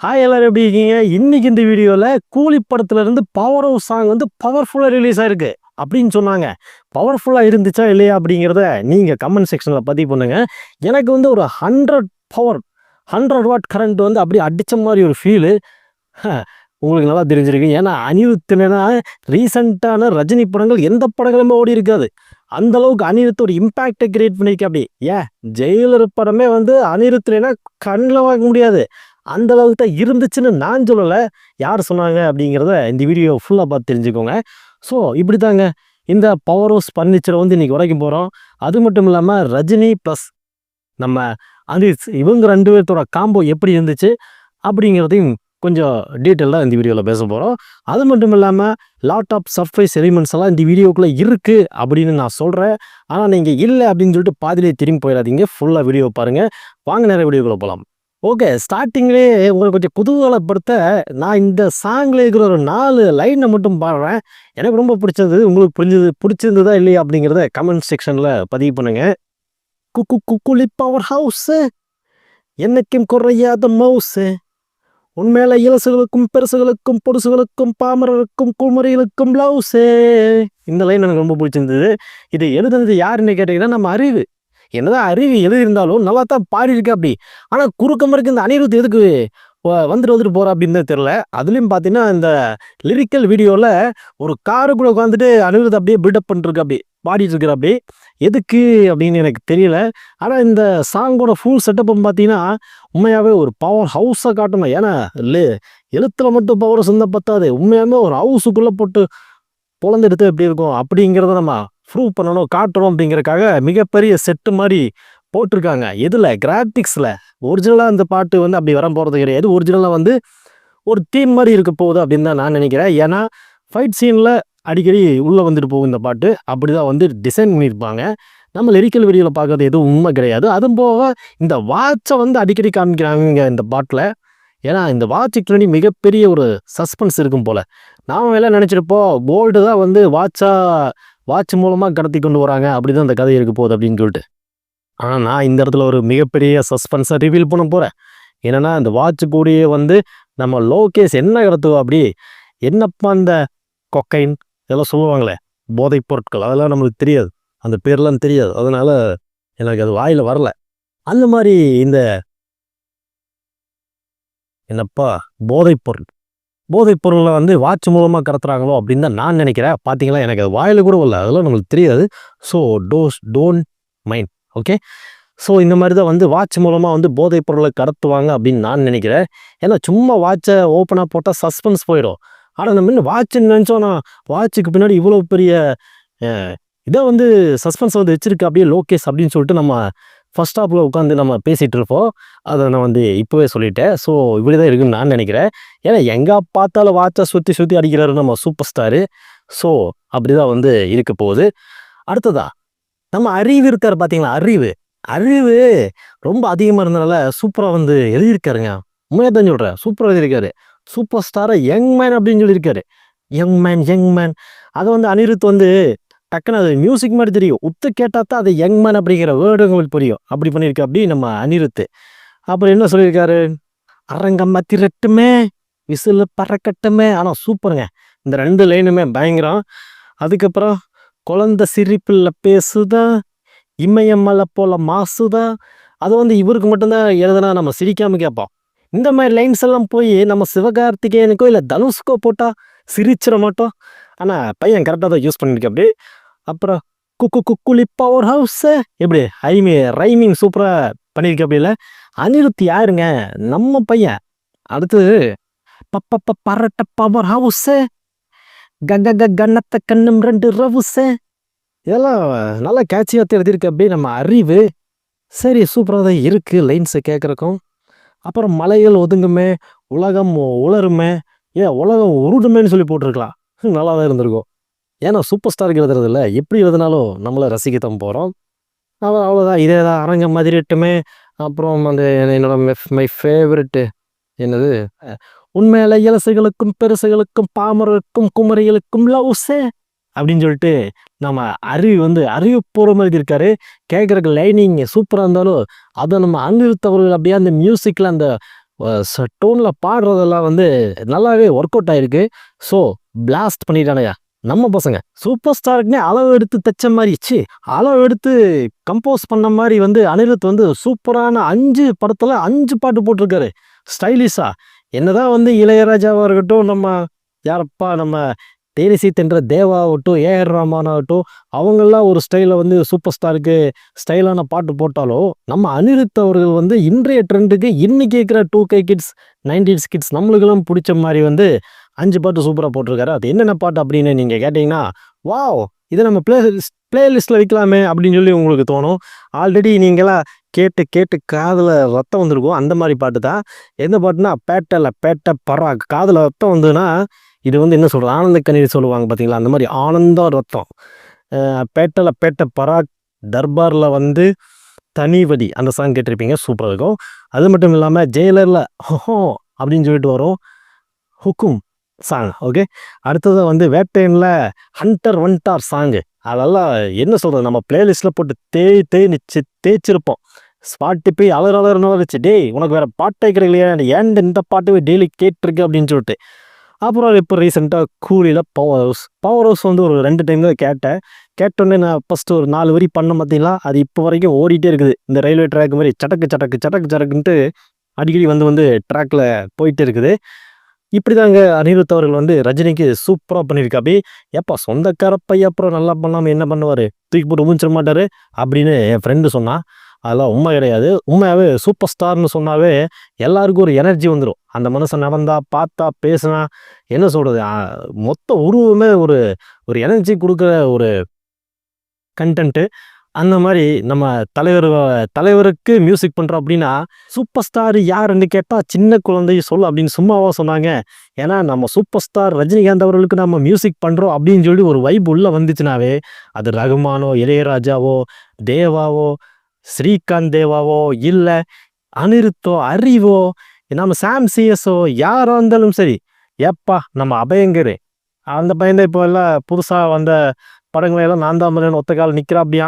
Hi எல்லாரும் எப்படி இருக்கீங்க? இன்னைக்கு இந்த வீடியோவில் கூலி படத்துல இருந்து பவர் ஹவுஸ் சாங் வந்து பவர்ஃபுல்லாக ரிலீஸ் ஆயிருக்கு அப்படின்னு சொன்னாங்க. பவர்ஃபுல்லாக இருந்துச்சா இல்லையா அப்படிங்கிறத நீங்கள் கமெண்ட் செக்ஷனில் பதிவு பண்ணுங்க. எனக்கு வந்து ஒரு 100 வாட் கரண்ட் வந்து அப்படியே அடித்த மாதிரி ஒரு ஃபீலு உங்களுக்கு நல்லா தெரிஞ்சிருக்கு. ஏன்னா அனிருத்துனா ரீசெண்டான ரஜினி படங்கள் எந்த படங்களுமே ஓடி இருக்காது. அந்த அளவுக்கு அனிருத் ஒரு இம்பேக்டை கிரியேட் பண்ணியிருக்க. அப்படி ஏன் ஜெயிலர் படமே வந்து அனிருத்துனா கண்ணில் வாங்க முடியாது, அந்த அளவுக்கு தான் இருந்துச்சுன்னு நான் சொல்லலை. யார் சொன்னாங்க அப்படிங்கிறத இந்த வீடியோ ஃபுல்லாக பார்த்து தெரிஞ்சுக்கோங்க. ஸோ இப்படி தாங்க இந்த பவர் ஹவுஸ் பர்னிச்சரை வந்து இன்றைக்கி உடைக்க போகிறோம். அது மட்டும் இல்லாமல் ரஜினி ப்ளஸ் நம்ம அனிருத் இவங்க 2 பேர்த்தோட காம்போ எப்படி இருந்துச்சு அப்படிங்கிறதையும் கொஞ்சம் டீட்டெயிலாக இந்த வீடியோவில் பேச போகிறோம். அது மட்டும் இல்லாமல் லாட் ஆஃப் சர்ப்ரைஸ் எலிமெண்ட்ஸ் எல்லாம் இந்த வீடியோக்குள்ளே இருக்குது அப்படின்னு நான் சொல்கிறேன். ஆனால் நீங்கள் இல்லை அப்படின்னு சொல்லிட்டு பாதிலே திரும்பி போயிடாதீங்க. ஃபுல்லாக வீடியோ பாருங்கள். வாங்க நேரம் வீடியோக்குள்ளே போகலாம். ஓகே, ஸ்டார்டிங்லேயே ஒரு கொஞ்சம் குதூகலப்படுத்த நான் இந்த சாங்கில் இருக்கிற ஒரு 4 லைனை மட்டும் பாடுறேன். எனக்கு ரொம்ப பிடிச்சது. உங்களுக்கு பிடிச்சிருந்ததா இல்லையா அப்படிங்கிறத கமெண்ட் செக்ஷனில் பதிவு பண்ணுங்கள். குலி பவர் ஹவுஸு என்னைக்கும் குறையாத மவுஸு, உண்மையில இலசுகளுக்கும் பெருசுகளுக்கும் பொடுசுகளுக்கும் பாமரருக்கும் குமரிகளுக்கும் ப்ளவுஸு. இந்த லைன் எனக்கு ரொம்ப பிடிச்சிருந்தது. இது எழுதுனது யாருன்னு கேட்டிங்கன்னா நம்ம அறிவு. என்னதான் அறிவு எழுதியிருந்தாலும் நல்லா தான் பாடியிருக்க. அப்படி ஆனால் குறுக்க மறுக்க இந்த அனிருத் எதுக்கு வந்துட்டு போகிறா அப்படின்னு தான் தெரில. அதுலேயும் பார்த்தீங்கன்னா இந்த லிரிக்கல் வீடியோவில் ஒரு காருக்குள்ளே உட்காந்துட்டு அனிருத் அப்படியே பில்டப் பண்ணிருக்கு, அப்படி பாடிட்டு இருக்கிற. அப்படி எதுக்கு அப்படின்னு எனக்கு தெரியல. ஆனால் இந்த சாங்கோட ஃபுல் செட்டப்பும் பார்த்தீங்கன்னா உண்மையாகவே ஒரு பவர் ஹவுஸை காட்டணும். ஏன்னா எழுத்தில் மட்டும் பவர் சொந்த பத்தாது, உண்மையாகவே ஒரு ஹவுஸுக்குள்ளே போட்டு பொழந்தெடுத்து எப்படி இருக்கும் அப்படிங்கிறத நம்ம ப்ரூவ் பண்ணணும், காட்டணும் அப்படிங்கிறதுக்காக மிகப்பெரிய செட்டு மாதிரி போட்டிருக்காங்க. எதில்? கிராஃபிக்ஸில். ஒரிஜினலாக அந்த பாட்டு வந்து அப்படி வர போகிறது கிடையாது. ஒரிஜினலாக வந்து ஒரு தீம் மாதிரி இருக்க போகுது அப்படின்னு தான் நான் நினைக்கிறேன். ஏன்னா ஃபைட் சீனில் அடிக்கடி உள்ளே வந்துட்டு போகும் இந்த பாட்டு. அப்படி தான் வந்து டிசைன் பண்ணியிருப்பாங்க. நம்ம லிரிக்கல் வீடியோவில் பார்க்கறது எதுவும் உண்மை கிடையாது. அதுவும் போக இந்த வாட்சை வந்து அடிக்கடி காமிக்கிறாங்க இந்த பாட்டில். ஏன்னா இந்த வாட்சுக்கு பின்னாடி மிகப்பெரிய ஒரு சஸ்பென்ஸ் இருக்கும் போல். நாம் எல்லாம் நினச்சிருப்போம் கோல்டு தான் வந்து வாட்ச் மூலமாக கடத்தி கொண்டு வராங்க, அப்படி தான் அந்த கதை இருக்க போகுது அப்படின்னு சொல்லிட்டு. ஆனால் நான் இந்த இடத்துல ஒரு மிகப்பெரிய சஸ்பென்ஸை ரிவீல் பண்ண போகிறேன். என்னென்னா இந்த வாட்சு கூடிய வந்து நம்ம லோகேஷ் என்ன கடத்துவோம், அப்படி என்னப்பா அந்த கொக்கைன் இதெல்லாம் சொல்லுவாங்களே போதைப் பொருட்கள், அதெல்லாம் நம்மளுக்கு தெரியாது, அந்த பேர்லாம் தெரியாது. அதனால் எனக்கு அது வாயில் வரல. அந்த மாதிரி இந்த என்னப்பா போதைப் பொருளை வந்து வாட்ச் மூலமாக கடத்துறாங்களோ அப்படின்னு தான் நான் நினைக்கிறேன். பார்த்தீங்களா, எனக்கு அது வாயில் கூட வரல, அதெல்லாம் நம்மளுக்கு தெரியாது. So don't mind. Okay, so இந்த மாதிரி தான் வந்து வாட்ச் மூலமாக வந்து போதைப் பொருளை கடத்துவாங்க அப்படின்னு நான் நினைக்கிறேன். ஏன்னா சும்மா வாட்சை ஓப்பனாக போட்டால் சஸ்பென்ஸ் போயிடும். ஆனால் நம்ம இன்னும் வாட்சுன்னு நினச்சோன்னா வாட்சுக்கு பின்னாடி இவ்வளோ பெரிய இதை வந்து சஸ்பென்ஸ் வந்து வச்சுருக்கு அப்படியே லோகேஷ் அப்படின்னு சொல்லிட்டு நம்ம ஃபர்ஸ்ட் ஹாஃபில் உட்காந்து நம்ம பேசிகிட்டு இருப்போம். அதை நான் வந்து இப்போவே சொல்லிட்டேன். ஸோ இப்படி தான் இருக்குன்னு நான் நினைக்கிறேன். ஏன்னா எங்கே பார்த்தாலும் வாட்சை சுற்றி அடிக்கிறாரு நம்ம சூப்பர் ஸ்டாரு. ஸோ அப்படி தான் வந்து இருக்க போகுது. அடுத்ததா நம்ம அறிவு இருக்கார் பார்த்தீங்களா, அறிவு ரொம்ப அதிகமாக இருந்தனால சூப்பராக வந்து எழுதியிருக்காருங்க. உண்மையாக தான் சொல்கிறேன், சூப்பராக எழுதியிருக்காரு. சூப்பர் ஸ்டாரை யங் மேன் அப்படின்னு சொல்லியிருக்காரு. யங் மேன் அதை வந்து அனிருத் வந்து டக்குன்னு அது மியூசிக் மாதிரி தெரியும், உத்து கேட்டால் தான் அது யங் மேன் அப்படிங்கிற வேர்டு உங்களுக்கு புரியும். அப்படி பண்ணியிருக்கா அப்படி நம்ம அனிருத். அப்புறம் என்ன சொல்லியிருக்காரு, அரங்கம் மத்திரட்டுமே விசில் பறக்கட்டுமே. ஆனால் சூப்பருங்க, இந்த 2 லைனுமே பயங்கரம். அதுக்கப்புறம் குழந்தை சிரிப்பில் பேசுதா, இமயமலை போல மாசுதா, அது வந்து இவருக்கு மட்டும்தான் எழுதுனா நம்ம சிரிக்காமல் கேட்போம். இந்த மாதிரி லைன்ஸ் எல்லாம் போய் நம்ம சிவகார்த்திகேயனுக்கோ இல்லை தனுஷ்கோ போட்டால் சிரிச்சிட மாட்டோம். ஆனால் பையன் கரெக்டாக தான் யூஸ் பண்ணியிருக்கேன் அப்படி. அப்புறம் குலி பவர் ஹவுஸு எப்படி ரைமிங் சூப்பராக பண்ணியிருக்க. அப்படி இல்லை, அனிருத் யாருங்க, நம்ம பையன். அடுத்து பரட்ட பவர் ஹவுஸு கன்னத்த கண்ணும் 2 ரவுஸு, இதெல்லாம் நல்லா கேட்சியாக எழுதியிருக்கு அப்படி நம்ம அறிவு. சரி, சூப்பராக தான் இருக்குது லைன்ஸை கேட்குறக்கும். அப்புறம் மலைகள் ஒதுங்குமே, உலகம் உலருமே, உலகம் உருடுமேன்னு சொல்லி போட்டிருக்கலாம், நல்லா தான் இருந்திருக்கும். ஏன்னா சூப்பர் ஸ்டாருக்கு எழுதுறது இல்லை, எப்படி எழுதினாலும் நம்மளை ரசிக்கத்தான் போகிறோம். அவ்வளோதான், இதே தான் அரங்கம் மதிரட்டுமே. அப்புறம் அந்த என்னோட மை ஃபேவரெட்டு என்னது, உண்மையில இலசுகளுக்கும் பெருசுகளுக்கும் பாமரருக்கும் குமரிகளுக்கும் லவ்ஸே அப்படின்னு சொல்லிட்டு நம்ம அறிவுபூர்வமாக எழுதியிருக்காரு. கேட்குறக்கு லைனிங் சூப்பராக இருந்தாலும் அதை நம்ம அனிருத் அவர்கள் அப்படியே அந்த மியூசிக்கில் அந்த டோனில் பாடுறதெல்லாம் வந்து நல்லாவே ஒர்க் அவுட் ஆயிருக்கு. ஸோ பிளாஸ்ட் பண்ணிட்டானுங்க நம்ம பசங்க. சூப்பர் ஸ்டாருக்குனே அளவு எடுத்து தைச்ச மாதிரி அளவு எடுத்து கம்போஸ் பண்ண மாதிரி வந்து அனிருத் வந்து சூப்பரான 5 படத்தில் 5 பாட்டு போட்டிருக்காரு ஸ்டைலிஷாக. என்னதான் வந்து இளையராஜாவாக இருக்கட்டும், நம்ம தேனிசை தென்ற தேவாகட்டும், ஏஆர் ரஹ்மான் ஆகட்டும், அவங்கெல்லாம் ஒரு ஸ்டைலில் வந்து சூப்பர் ஸ்டாருக்கு ஸ்டைலான பாட்டு போட்டாலும், நம்ம அனிருத் அவர்கள் வந்து இன்றைய ட்ரெண்டுக்கு இன்னைக்கு இருக்கிற 2K கிட்ஸ் 90s கிட்ஸ் நம்மளுக்கெல்லாம் பிடிச்ச மாதிரி வந்து 5 பாட்டு சூப்பராக போட்டிருக்காரு. அது என்னென்ன பாட்டு அப்படின்னு நீங்கள் கேட்டிங்கன்னா, வாவ் இதை நம்ம பிளேலிஸ்ட்டில் வைக்கலாமே அப்படின்னு சொல்லி உங்களுக்கு தோணும். ஆல்ரெடி நீங்களாம் கேட்டு கேட்டு காதில் ரத்தம் வந்திருக்கும். அந்த மாதிரி பாட்டு தான். எந்த பாட்டுனா, பேட்டை பரா காதில் ரத்தம் வந்ததுன்னா, இது வந்து என்ன சொல்கிறது, ஆனந்த கண்ணீர் சொல்லுவாங்க பார்த்தீங்களா, அந்த மாதிரி ஆனந்த ரத்தம். பேட்டை பராக் தர்பாரில் வந்து தனிவடி அந்த சாங் கேட்டிருப்பீங்க, சூப்பராக இருக்கும். அது மட்டும் இல்லாமல் ஜெயிலரில் ஹோ அப்படின்னு சொல்லிட்டு வரும் ஹுக்கும் சாங். ஓகே, அடுத்தது வந்து வேட்டையனில் ஹண்டர் ஒன்டார் சாங்கு. அதெல்லாம் என்ன சொல்கிறது, நம்ம பிளேலிஸ்ட்டில் போட்டு தேய்ச்சிருப்போம். ஸ்பாட்டிஃபை அலர்னு வச்சு, டேய் உனக்கு வேறு பாட்டே கிடைக்கலையா, ஏன் இந்த பாட்டு டெய்லி கேட்டிருக்கு அப்படின்னு சொல்லிட்டு. அப்புறம் இப்போ ரீசெண்டாக கூலியில் பவர் ஹவுஸ் வந்து ஒரு 2 டைம் தான் கேட்டோன்னே நான் ஃபஸ்ட்டு ஒரு 4 வரி பண்ண பார்த்தீங்களா, அது இப்போ வரைக்கும் ஓடிட்டே இருக்குது. இந்த ரயில்வே ட்ராக் மாதிரி சடக்குன்ட்டு அடிக்கடி வந்து ட்ராக்கில் போயிட்டே இருக்குது. இப்படி தாங்க அனிருத் அவர்கள் வந்து ரஜினிக்கு சூப்பராக பண்ணியிருக்காப்பி. ஏப்பா சொந்தக்கார பையன் அப்புறம் நல்லா பண்ணாமல் என்ன பண்ணுவார், தூக்கி போட்டு ஊஞ்சிட மாட்டார் அப்படின்னு என் ஃப்ரெண்டு சொன்னான். அதெல்லாம் உண்மை கிடையாது. உண்மையாகவே சூப்பர் ஸ்டார்னு சொன்னாவே எல்லாருக்கும் ஒரு எனர்ஜி வந்துடும். அந்த மனுஷன் நடந்தா, பார்த்தா, பேசினா, என்ன சொல்கிறது, மொத்த உருவமே ஒரு ஒரு எனர்ஜி கொடுக்குற ஒரு கண்டென்ட்டு. அந்த மாதிரி நம்ம தலைவருக்கு மியூசிக் பண்ணுறோம் அப்படின்னா, சூப்பர் ஸ்டார் யாருன்னு கேட்டால் சின்ன குழந்தை சொல் அப்படின்னு சும்மாவா சொன்னாங்க. ஏன்னா நம்ம சூப்பர் ஸ்டார் ரஜினிகாந்த் அவர்களுக்கு நம்ம மியூசிக் பண்ணுறோம் அப்படின்னு சொல்லி ஒரு வைப் உள்ளே வந்துச்சுனாவே, அது ரகுமானோ, இளையராஜாவோ, தேவாவோ, ஸ்ரீகாந்த் தேவாவோ, இல்லை அனிருத்தோ, அறிவோ, நம்ம சாம் சிஎஸ்ஓ, யாராக இருந்தாலும் சரி, ஏப்பா நம்ம அபயங்கர் அந்த பையன் இப்போ எல்லாம் புதுசாக வந்த படங்களெல்லாம் நான் தான் ஒத்த கால் நிற்கிறா அப்படியா,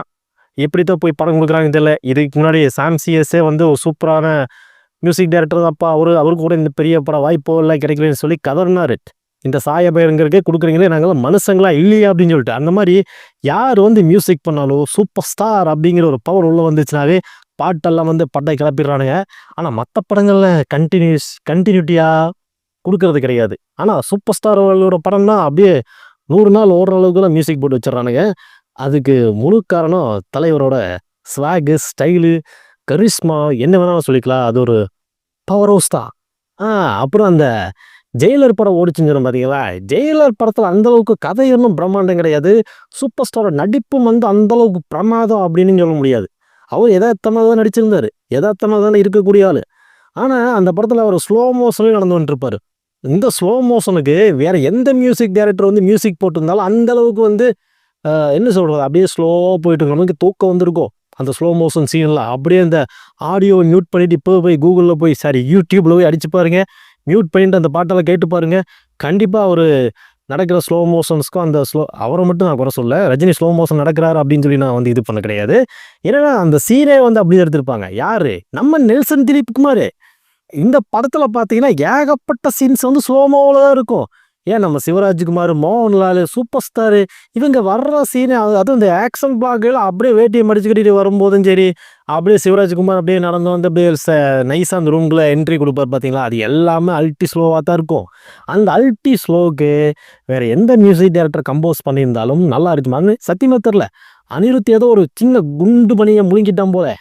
எப்படித்தான் போய் படம் கொடுக்குறாங்கன்னு தெரியல. இதுக்கு முன்னாடி சாம் சிஎஸ்ஏ வந்து ஒரு சூப்பரான மியூசிக் டைரக்டர் தான்ப்பா, அவருக்கு கூட இந்த பெரிய படம் வாய்ப்போ இல்லை கிடைக்கலன்னு சொல்லி கதறினார். இந்த சாயபயங்கருக்கே கொடுக்குறீங்களே, நாங்கள் மனுஷங்களா இல்லையா அப்படின்னு சொல்லிட்டு. அந்த மாதிரி யார் வந்து மியூசிக் பண்ணாலும் சூப்பர் ஸ்டார் அப்படிங்கிற ஒரு பவர் உள்ளே வந்துச்சுனாவே பாட்டெல்லாம் வந்து பட்டை கிளப்பிடுறானுங்க. ஆனால் மற்ற படங்களில் கண்டினியூட்டியாக கொடுக்கறது கிடையாது. ஆனால் சூப்பர் ஸ்டார் அவர்களோட படம்னா அப்படியே 100 நாள் ஓடுற அளவுக்குலாம் மியூசிக் போட்டு வச்சிடறானுங்க. அதுக்கு முழு காரணம் தலைவரோட ஸ்வாகு, ஸ்டைலு, கரிஸ்மா, என்ன வேணாலும் சொல்லிக்கலாம். அது ஒரு பவர் ஹவுஸ் தான். அப்புறம் அந்த ஜெயிலர் படம் ஓடிச்சுன்னு சொல்ல பார்த்தீங்களா, ஜெயிலர் படத்தில் அந்தளவுக்கு கதை ஒன்றும் பிரம்மாண்டம் கிடையாது. சூப்பர் ஸ்டாரோட நடிப்பும் வந்து அந்தளவுக்கு பிரமாதம் அப்படின்னு சொல்ல முடியாது. அவர் யதார்த்தமாக தான் நடிச்சிருந்தார், யதார்த்தமாக தானே இருக்கக்கூடிய ஆள். ஆனால் அந்த படத்தில் அவர் ஸ்லோ மோஷன்லேயும் நடந்து வந்துட்டுருப்பார். இந்த ஸ்லோ மோஷனுக்கு வேறு எந்த மியூசிக் டைரக்டர் வந்து மியூசிக் போட்டிருந்தாலும் அந்தளவுக்கு வந்து என்ன சொல்கிறது, அப்படியே ஸ்லோவாக போயிட்டு நமக்கு தூக்கம் வந்திருக்கும். அந்த ஸ்லோ மோஷன் சீனில் அப்படியே அந்த ஆடியோ மியூட் பண்ணிவிட்டு இப்போ போய் கூகுளில் போய் யூடியூப்பில் போய் அடித்து பாருங்கள், மியூட் பண்ணிட்டு அந்த பாட்டெல்லாம் கேட்டு பாருங்கள். கண்டிப்பாக ஒரு நடக்கிற ஸ்லோ மோஷன்ஸ்க்கும் அந்த அவரை மட்டும் நான் குறை சொல்ல, ரஜினி ஸ்லோ மோஷன் நடக்கிறாரு அப்படின்னு சொல்லி நான் வந்து இது பண்ண கிடையாது. ஏன்னா அந்த சீனே வந்து அப்படி எடுத்திருப்பாங்க. யார், நம்ம நெல்சன் திலீப் குமார். இந்த படத்தில் பார்த்தீங்கன்னா ஏகப்பட்ட சீன்ஸ் வந்து ஸ்லோமோவில் தான் இருக்கும். ஏன் நம்ம சிவராஜ்குமார், மோகன்லால், சூப்பர் ஸ்டாரு, இவங்க வர்ற சீனு, அதுவும் இந்த ஆக்ஷன் பாக்கில் அப்படியே வேட்டியை மடிச்சுக்கிட்டு வரும்போதும் சரி, அப்படியே சிவராஜ்குமார் அப்படியே நடந்து வந்து அப்படியே நைஸாக அந்த ரூம்குள்ளே என்ட்ரி கொடுப்பார் பார்த்தீங்களா, அது எல்லாமே அல்டி ஸ்லோவாக தான் இருக்கும். அந்த அல்டி ஸ்லோவுக்கு வேறு எந்த மியூசிக் டைரக்டர் கம்போஸ் பண்ணியிருந்தாலும் நல்லா இருக்குமான்னு சத்தியமாக தெரில. அனிருத் ஏதோ ஒரு சின்ன குண்டு பணியை முழுங்கிட்டான் போல,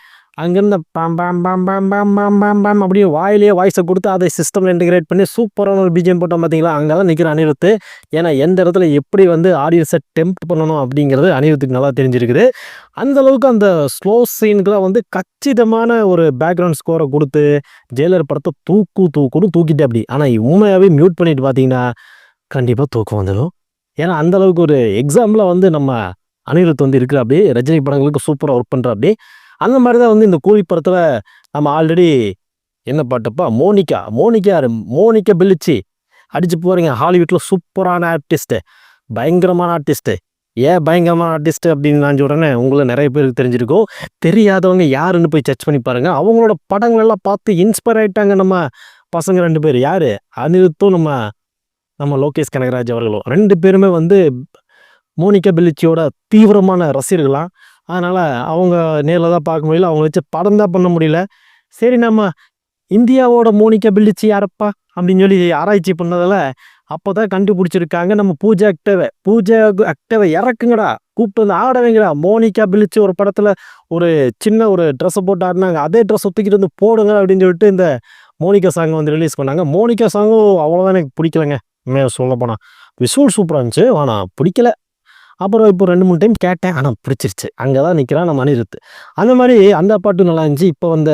அங்கேருந்து பாம் பாம் பாம் பாம் பாம் பாம் பாம் பாம் அப்படியே வாயிலேயே வாய்ஸை கொடுத்து அதை சிஸ்டமில் இன்டிகிரேட் பண்ணி சூப்பரான ஒரு பிஜிஎம் போட்டோம் பார்த்தீங்களா, அங்கே தான் நிற்கிற அனிருத். ஏன்னா எந்த இடத்துல எப்படி வந்து ஆடியன்ஸை டெம்ப்ட் பண்ணணும் அப்படிங்கிறது அனிருத்துக்கு நல்லா தெரிஞ்சிருக்குது. அந்தளவுக்கு அந்த ஸ்லோ சீனுக்குலாம் வந்து கச்சிதமான ஒரு பேக்ரவுண்ட் ஸ்கோரை கொடுத்து ஜெயிலர் படத்தை தூக்கிட்டு அப்படி. ஆனால் உண்மையாகவே மியூட் பண்ணிட்டு பார்த்தீங்கன்னா கண்டிப்பாக தூக்கம் வந்துடும். ஏன்னா அந்தளவுக்கு ஒரு எக்ஸாம்பிளாக வந்து நம்ம அனிருத் வந்து இருக்கிற அப்படி ரஜினி படங்களுக்கு சூப்பராக ஒர்க் பண்ணுற அப்படி. அந்த மாதிரி தான் வந்து இந்த கூலி படத்தில் நம்ம ஆல்ரெடி என்ன பாட்டுப்பா, மோனிகா பெல்லுச்சி அடிச்சு போகிறீங்க. ஹாலிவுட்டில் சூப்பரான ஆர்டிஸ்ட்டு, பயங்கரமான ஆர்டிஸ்ட்டு. ஏன் பயங்கரமான ஆர்டிஸ்ட்டு அப்படின்னு நான் சொல்கிறேன்னு உங்களை நிறைய பேருக்கு தெரிஞ்சிருக்கும். தெரியாதவங்க யாருன்னு போய் சர்ச் பண்ணி பாருங்கள். அவங்களோட படங்களெல்லாம் பார்த்து இன்ஸ்பயர் ஆகிட்டாங்க நம்ம பசங்க 2 பேர் யாரு? அனிருத்தும் நம்ம லோகேஷ் கனகராஜ் அவர்களும். 2 பேருமே வந்து மோனிகா பெல்லுச்சியோட தீவிரமான ரசிகர்களாம். அதனால அவங்க நேர்ல தான் பார்க்க முடியல. அவங்கள வச்சு படம் தான் பண்ண முடியல. சரி நம்ம இந்தியாவோட மோனிகா பெல்லுச்சி யாரப்பா? அப்படின்னு சொல்லி ஆராய்ச்சி பண்ணதால அப்பதான் கண்டுபிடிச்சிருக்காங்க நம்ம பூஜா ஆக்டேவ. பூஜா ஆக்டேவ இறக்குங்கடா, கூப்பிட்டு வந்து ஆட வைங்கடா. மோனிகா பெல்லுச்சி ஒரு படத்துல ஒரு சின்ன ஒரு ட்ரெஸ்ஸை போட்டு ஆடினாங்க. அதே ட்ரெஸ் தூக்கிட்டு வந்து போடுங்க அப்படின்னு சொல்லிட்டு இந்த மோனிகா சாங் வந்து ரிலீஸ் பண்ணாங்க. மோனிகா சாங்கும் அவ்வளோதான் எனக்கு பிடிக்கலங்க. உண்மையா சொல்ல போனா விசுவல் சூப்பராக இருந்துச்சு, ஆனால் பிடிக்கல. அப்புறம் இப்போ 2, 3 டைம் கேட்டேன், ஆனால் பிடிச்சிருச்சு. அங்கே தான் நிற்கிறான் நம்ம அனிருத். அந்த மாதிரி அந்த பாட்டும் நல்லா இருந்துச்சு. இப்போ வந்த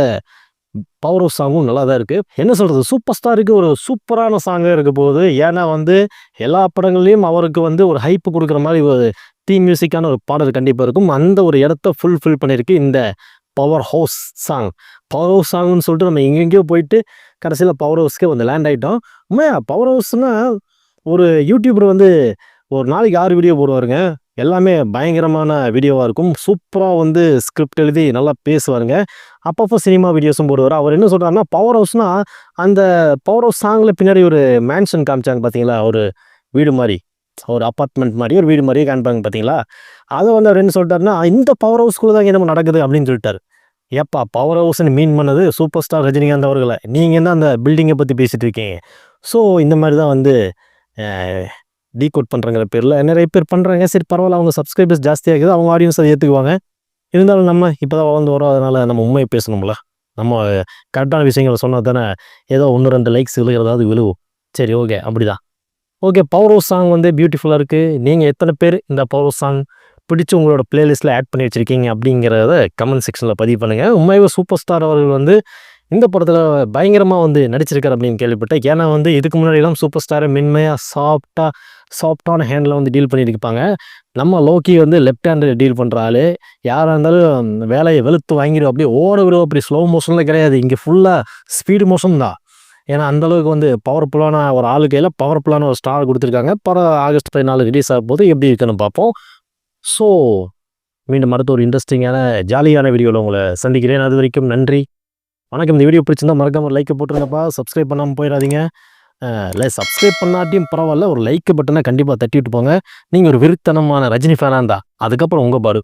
பவர் ஆஃப் சாங்கும் நல்லா தான் இருக்குது. என்ன சொல்கிறது, சூப்பர் ஸ்டாருக்கு ஒரு சூப்பரான சாங்காக இருக்க போகுது. ஏன்னா வந்து எல்லா படங்கள்லையும் அவருக்கு வந்து ஒரு ஹைப்பு கொடுக்குற மாதிரி ஒரு தீம் மியூசிக்கான ஒரு பாடல் கண்டிப்பாக இருக்கும். அந்த ஒரு இடத்த ஃபுல்ஃபில் பண்ணியிருக்கு இந்த power house song. Power house சாங்னு சொல்லிட்டு நம்ம எங்கெங்கேயோ போயிட்டு கடைசியில் பவர் ஹவுஸ்க்கே வந்து லேண்ட் ஆகிட்டோம். உண்மையா பவர் ஹவுஸ்னால் ஒரு யூடியூபர் வந்து ஒரு நாளைக்கு 6 வீடியோ போடுவாருங்க. எல்லாமே பயங்கரமான வீடியோவாக இருக்கும். சூப்பராக வந்து ஸ்கிரிப்ட் எழுதி நல்லா பேசுவாருங்க. அப்பப்போ சினிமா வீடியோஸும் போடுவார். அவர் என்ன சொல்கிறாருன்னா, பவர் ஹவுஸ்னால் அந்த பவர் ஹவுஸ் சாங்கில் பின்னாடி ஒரு மேன்ஷன் காமிச்சாங்க பார்த்தீங்களா, ஒரு வீடு மாதிரி, ஒரு அப்பார்ட்மெண்ட் மாதிரி ஒரு வீடு மாதிரியே காமிப்பாங்க பார்த்தீங்களா. அதை வந்து அவர் என்ன சொல்லிட்டாருன்னா, இந்த பவர் ஹவுஸ்குள்ளே தான் என்ன நடக்குது அப்படின்னு சொல்லிட்டார். ஏப்பா பவர் ஹவுஸ்ன்னு மீன் பண்ணது சூப்பர் ஸ்டார் ரஜினிகாந்த் அவர்களை, நீங்கள் என்ன அந்த பில்டிங்கை பற்றி பேசிகிட்டு இருக்கீங்க. ஸோ இந்த மாதிரி தான் வந்து டீகோட் பண்ணுறங்கிற பேரில் நிறைய பேர் பண்ணுறாங்க. சரி பரவாயில்ல, அவங்க சப்ஸ்கிரைபர்ஸ் ஜாஸ்தியாக இருக்குது, அவங்க ஆடியன்ஸ் அதை ஏற்றுக்குவாங்க. இருந்தாலும் நம்ம இப்போ தான் வளர்ந்து வரோம், அதனால் நம்ம உண்மையை பேசணும்ல. நம்ம கரெக்டான விஷயங்களை சொன்னால் தானே ஏதோ 1-2 லைக்ஸ் விழுகிறதாவது விழுவும். சரி ஓகே, அப்படி தான். ஓகே, பவர் ஹவுஸ் சாங் வந்து பியூட்டிஃபுல்லாக இருக்குது. நீங்கள் எத்தனை பேர் இந்த பவர் ஹவுஸ் சாங் பிடிச்சி உங்களோட பிளேலிஸ்ட்டில் ஆட் பண்ணி வச்சுருக்கீங்க அப்படிங்கிறத கமெண்ட் செக்ஷனில் பதிவு பண்ணுங்கள். உண்மையாகவே சூப்பர் ஸ்டார் அவர்கள் வந்து இந்த படத்தில் பயங்கரமாக வந்து நடிச்சிருக்காரு அப்படின்னு கேள்விப்பட்டேன். ஏன்னா வந்து இதுக்கு முன்னாடிலாம் சூப்பர் ஸ்டாரை மென்மையாக சாஃப்டான ஹேண்டில் வந்து டீல் பண்ணியிருப்பாங்க. நம்ம லோக்கி வந்து லெஃப்ட் ஹேண்டு டீல் பண்ணுற ஆள். யாராக இருந்தாலும் வேலையை வெளுத்து வாங்கிடும், அப்படியே ஓட விடுவோம். அப்படி ஸ்லோ மோஷனில் கிடையாது, இங்கே ஃபுல்லாக ஸ்பீடு மோஷன் தான். ஏன்னா அந்தளவுக்கு வந்து பவர்ஃபுல்லான ஒரு ஆளு கையில் பவர்ஃபுல்லான ஒரு ஸ்டார் கொடுத்துருக்காங்க. படம் ஆகஸ்ட் 14 ரிலீஸ் ஆகும் போது எப்படி இருக்குன்னு பார்ப்போம். ஸோ மீண்டும் அடுத்த ஒரு இன்ட்ரெஸ்டிங்கான ஜாலியான வீடியோவில் உங்களை சந்திக்கிறேன். அது வரைக்கும் நன்றி, வணக்கம். இந்த வீடியோ பிடிச்சிருந்தா மறக்காமல் லைக்கை போட்டுருங்கப்பா. சப்ஸ்கிரைப் பண்ணாமல் போயிடாதீங்க. இல்லை சப்ஸ்கிரைப் பண்ணாட்டியும் பரவாயில்ல, ஒரு லைக் பட்டனை கண்டிப்பாக தட்டி விட்டு போங்க. நீங்கள் ஒரு வெறித்தனமான ரஜினி ஃபேனாக இருந்தா அதுக்கப்புறம் உங்கள் பாடு.